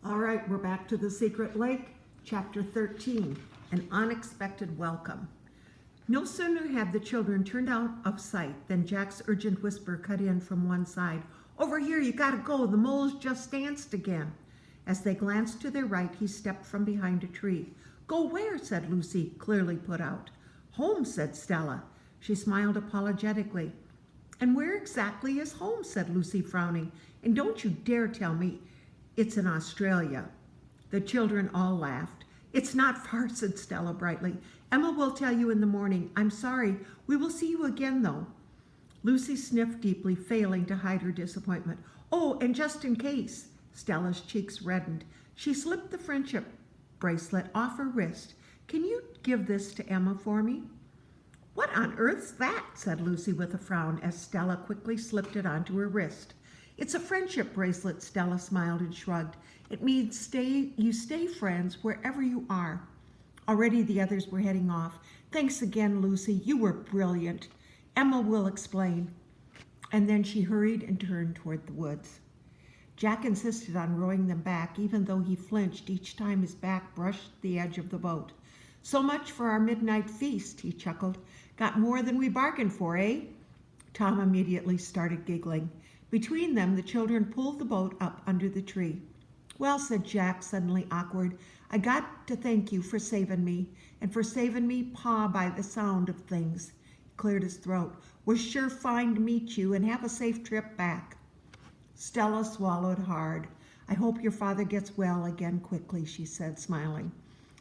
All right, we're back to the Secret Lake, Chapter 13, An Unexpected Welcome. No sooner had the children turned out of sight than Jack's urgent whisper cut in from one side. "Over here, you gotta go, the mole's just danced again." As they glanced to their right, he stepped from behind a tree. "Go where?" said Lucy, clearly put out. "Home," said Stella. She smiled apologetically. "And where exactly is home?" said Lucy, frowning. "And don't you dare tell me it's in Australia." The children all laughed. "It's not far," said Stella brightly. "Emma will tell you in the morning. I'm sorry. We will see you again, though." Lucy sniffed deeply, failing to hide her disappointment. "Oh, and just in case," Stella's cheeks reddened. She slipped the friendship bracelet off her wrist. "Can you give this to Emma for me?" "What on earth's that?" said Lucy with a frown as Stella quickly slipped it onto her wrist. "It's a friendship bracelet," Stella smiled and shrugged. "It means you stay friends wherever you are." Already the others were heading off. "Thanks again, Lucy. You were brilliant. Emma will explain." And then she hurried and turned toward the woods. Jack insisted on rowing them back, even though he flinched each time his back brushed the edge of the boat. "So much for our midnight feast," he chuckled. "Got more than we bargained for, eh?" Tom immediately started giggling. Between them, the children pulled the boat up under the tree. "Well," said Jack, suddenly awkward, "I got to thank you for saving me, and for saving me Pa by the sound of things." He cleared his throat. "Was sure fine to meet you, and have a safe trip back." Stella swallowed hard. "I hope your father gets well again quickly," she said, smiling.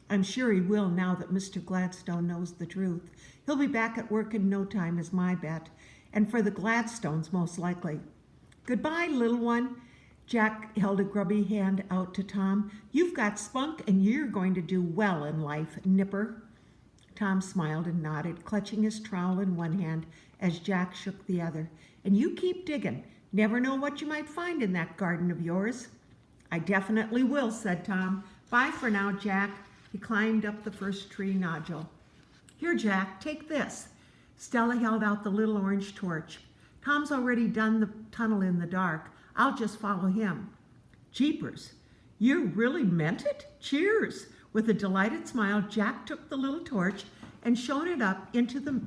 "I'm sure he will now that Mr. Gladstone knows the truth. He'll be back at work in no time, is my bet, and for the Gladstones most likely." "Goodbye, little one." Jack held a grubby hand out to Tom. "You've got spunk and you're going to do well in life, Nipper." Tom smiled and nodded, clutching his trowel in one hand as Jack shook the other. "And you keep digging. Never know what you might find in that garden of yours." "I definitely will," said Tom. "Bye for now, Jack." He climbed up the first tree nodule. "Here, Jack, take this." Stella held out the little orange torch. "Tom's already done the tunnel in the dark. I'll just follow him." "Jeepers, you really meant it? Cheers." With a delighted smile, Jack took the little torch and shone it up into the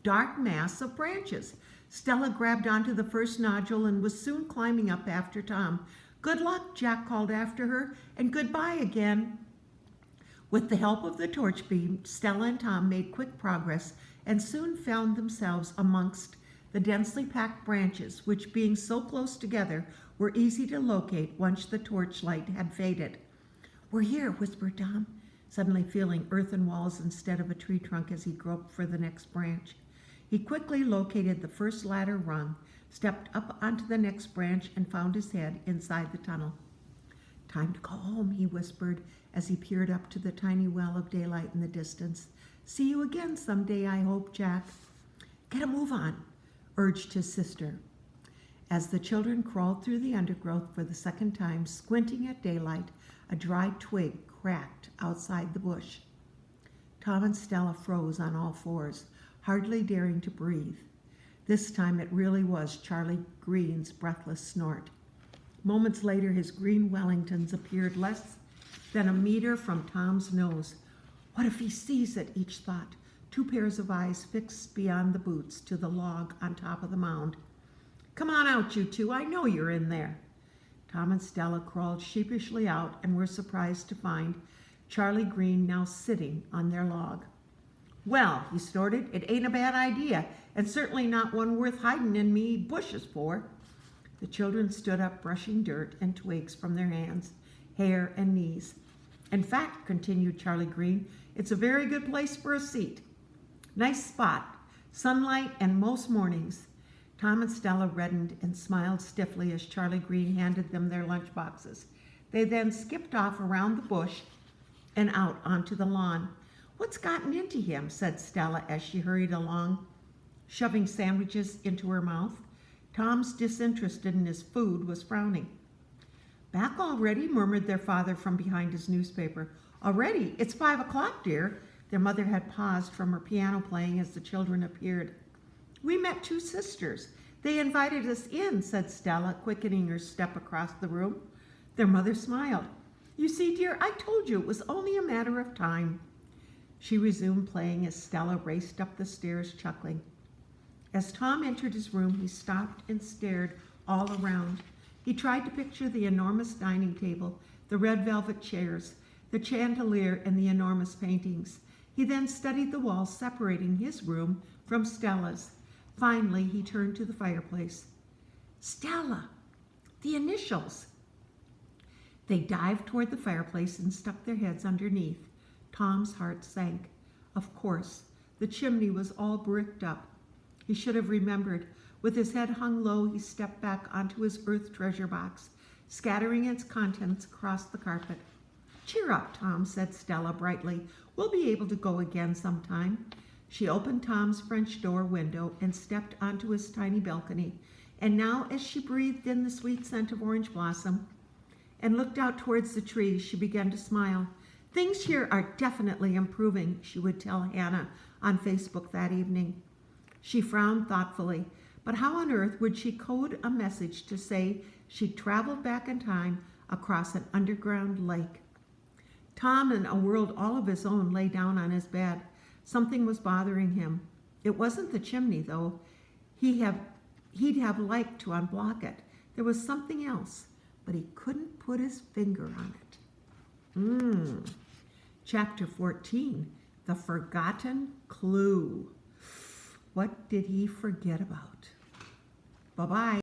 dark mass of branches. Stella grabbed onto the first nodule and was soon climbing up after Tom. "Good luck," Jack called after her, "and goodbye again." With the help of the torch beam, Stella and Tom made quick progress and soon found themselves amongst the densely packed branches, which, being so close together, were easy to locate once the torchlight had faded. "We're here," whispered Tom, suddenly feeling earthen walls instead of a tree trunk as he groped for the next branch. He quickly located the first ladder rung, stepped up onto the next branch, and found his head inside the tunnel. "Time to go home," he whispered as he peered up to the tiny well of daylight in the distance. "See you again someday, I hope, Jack." "Get a move on," urged his sister. As the children crawled through the undergrowth for the second time, squinting at daylight, a dry twig cracked outside the bush. Tom and Stella froze on all fours, hardly daring to breathe. This time it really was Charlie Green's breathless snort. Moments later, his green Wellingtons appeared less than a meter from Tom's nose. "What if he sees it?" each thought, two pairs of eyes fixed beyond the boots to the log on top of the mound. "Come on out, you two. I know you're in there." Tom and Stella crawled sheepishly out and were surprised to find Charlie Green now sitting on their log. "Well," he snorted, "it ain't a bad idea, and certainly not one worth hiding in me bushes for." The children stood up, brushing dirt and twigs from their hands, hair, and knees. "In fact," continued Charlie Green, "it's a very good place for a seat. Nice spot, sunlight, and most mornings." Tom and Stella reddened and smiled stiffly as Charlie Green handed them their lunch boxes. They then skipped off around the bush and out onto the lawn. "What's gotten into him?" said Stella as she hurried along, shoving sandwiches into her mouth. Tom's, disinterested in his food, was frowning. "Back already?" murmured their father from behind his newspaper. "Already? It's 5 o'clock, dear." Their mother had paused from her piano playing as the children appeared. "We met 2 sisters. They invited us in," said Stella, quickening her step across the room. Their mother smiled. You see, dear, I told you it was only a matter of time. She resumed playing as Stella raced up the stairs, chuckling. As Tom entered his room, he stopped and stared all around. He tried to picture the enormous dining table, the red velvet chairs, the chandelier, and the enormous paintings. He then studied the walls separating his room from Stella's. Finally, he turned to the fireplace. Stella, the initials. They dived toward the fireplace and stuck their heads underneath. Tom's heart sank. Of course, the chimney was all bricked up. He should have remembered. With his head hung low, he stepped back onto his earth treasure box, scattering its contents across the carpet. Cheer up, Tom, said Stella brightly. We'll be able to go again sometime. She opened Tom's French door window and stepped onto his tiny balcony. And now, as she breathed in the sweet scent of orange blossom and looked out towards the trees, she began to smile. Things here are definitely improving, she would tell Hannah on Facebook that evening. She frowned thoughtfully, but how on earth would she code a message to say she'd traveled back in time across an underground lake? Tom, in a world all of his own, lay down on his bed. Something was bothering him. It wasn't the chimney, though. He'd have liked to unblock it. There was something else, but he couldn't put his finger on it. Chapter 14, The Forgotten Clue. What did he forget about? Bye-bye.